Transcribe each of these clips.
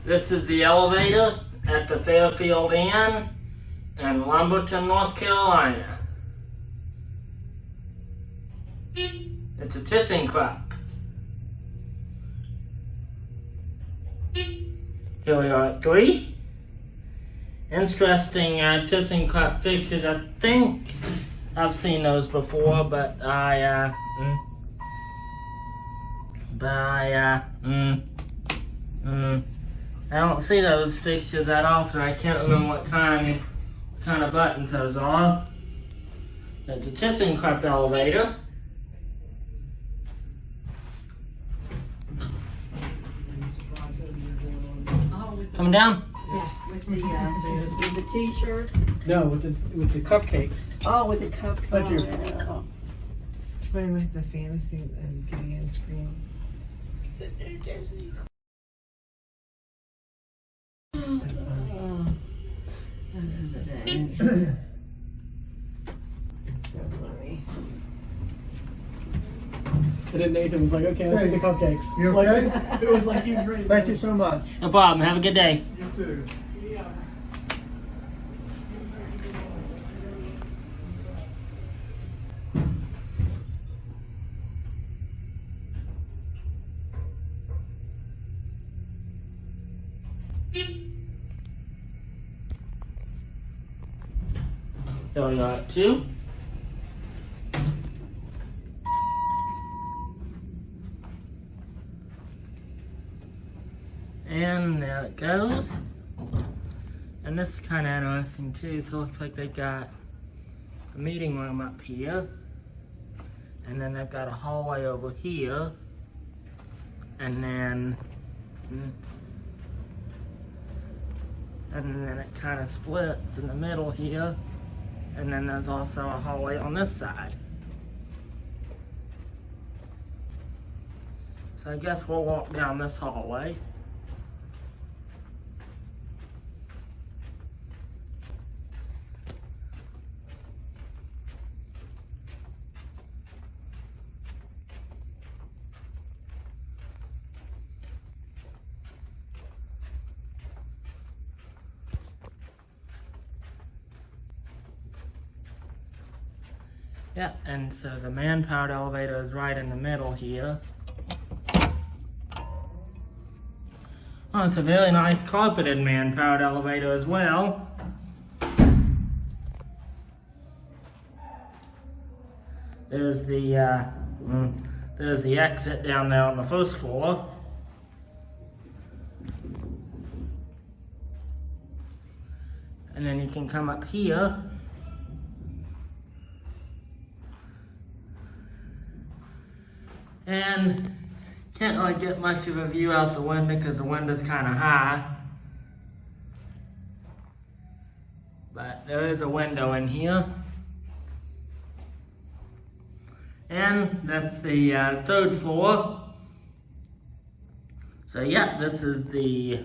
This is the elevator at the Fairfield Inn in Lumberton, North Carolina. It's a ThyssenKrupp. Here we are at 3. Interesting ThyssenKrupp fixtures. I think I've seen those before, but I don't see those fixtures that often. I can't remember what kind of buttons those are. It's a ThyssenKrupp elevator. Coming down? Yes. With the t-shirts? No, with the cupcakes. Oh, with the cup. But you're- Playing with the fantasy and getting on screen. It's the new Disney. So funny. It's so funny. And then Nathan was like, okay, let's eat the cupcakes. You Like, okay? it was like he was ready. Thank you so much. No problem. Have a good day. You too. Here we are at 2. And there it goes. And this is kind of interesting too. So it looks like they got a meeting room up here. And then they've got a hallway over here. And then it kind of splits in the middle here. And then there's also a hallway on this side. So I guess we'll walk down this hallway. Yeah, and so the man-powered elevator is right in the middle here. Oh, it's a very nice carpeted man-powered elevator as well. There's the exit down there on the first floor. And then you can come up here. And can't really get much of a view out the window because the window's kind of high. But there is a window in here. And that's the 3rd floor. So yeah, this is the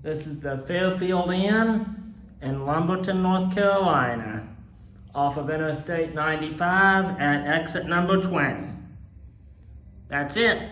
Fairfield Inn in Lumberton, North Carolina, off of Interstate 95 at exit number 20. That's it.